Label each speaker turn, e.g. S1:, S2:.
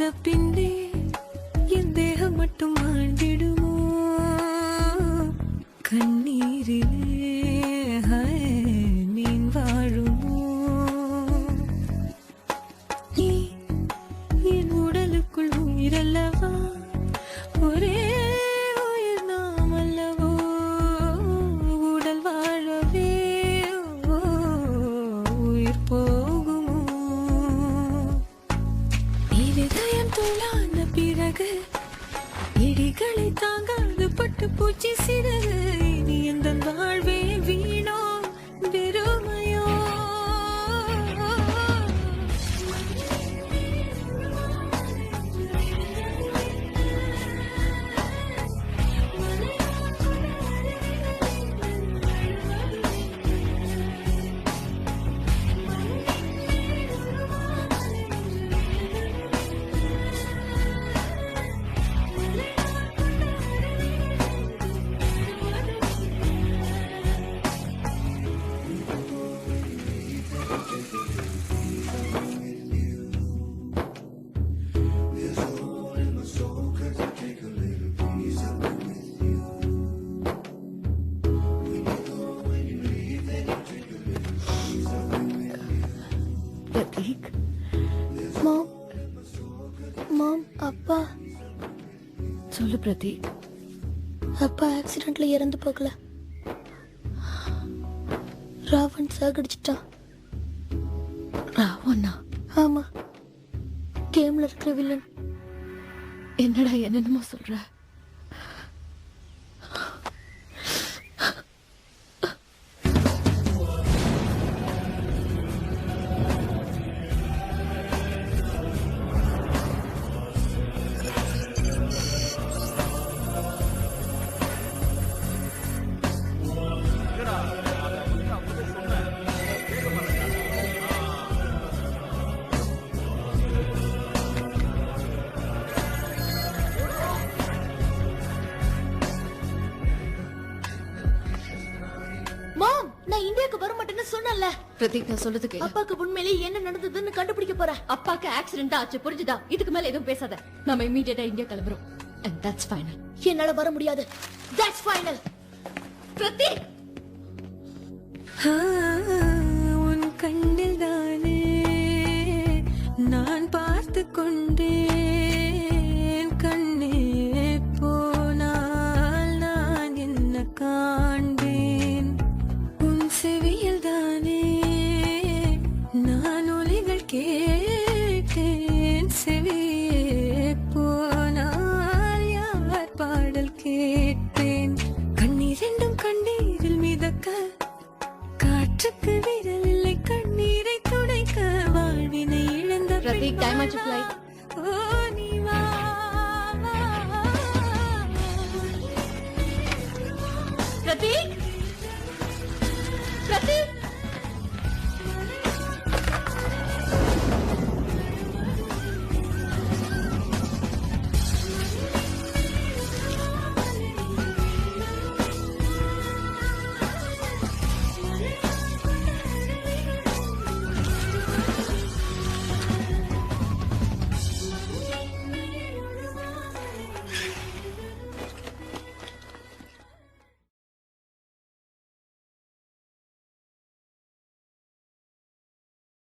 S1: வந்த பின்னே என் தேகம் மட்டும் ஆண்டிடுமோ கண்ணீரிலே மீன் வாழுமோ நீ என் உடலுக்குள் உயிரல்லவா ஒரே உயிர் நாம் அல்லவோ உடல் வாழவே உயிர் போகுமோ இதயம் தூளான பிறகு இடிகளை தாங்காது பட்டு பூச்சி சிறகு இனி எந்த வாழ்வே வீணோ வெறுமையோ
S2: பிரதீக் மாம் அப்பா சொல்லு பிரதீக்.
S3: அப்பா ஆக்சிடென்ட்ல இறந்து போகல, ராவன் சாகடிச்சிட்டான்.
S2: ராவண்ணா?
S3: ஆமா, கேம்ல இருக்கிற வில்லன்.
S2: என்னடா என்னென்னமோ சொல்ற?
S3: மாம், நான் இந்தியாக்கு வர மாட்டேன்னு சொன்னல.
S2: பிரதீக், நான் சொல்றது கேளு.
S3: அப்பாக்கு உண்மையிலே என்ன நடந்ததுன்னு கண்டுபிடிக்க போறேன்.
S2: அப்பாக்கு ஆக்சிடென்ட் ஆச்சு, புரிஞ்சுதா? இதுக்கு மேல எதுவும் பேசாத. நம்ம இமிடியேட்டா இந்தியா கிளம்புறோம். And that's final.
S3: என்னால வர முடியாது. That's final.
S2: பிரதீக்,
S1: உன் கண்ணில் தானே நான் பார்த்து கொண்டேன். கண்ணே போனால் நான் என்ன காண்பேன்? உன் செவியில் தானே நான் ஒலிகள் கேட்டேன். செவியே போனால் யார் பாடல் கேட்பேன்? கண்ணீரெண்டும் கண்ணீரில் மிதக்க, காற்றுக்கு விரல் இல்லை கண்ணீரை துடைக்க, வாழ்வினை இழந்த
S2: பிரதீக், டைம் ஆச்சு. ஃளைட்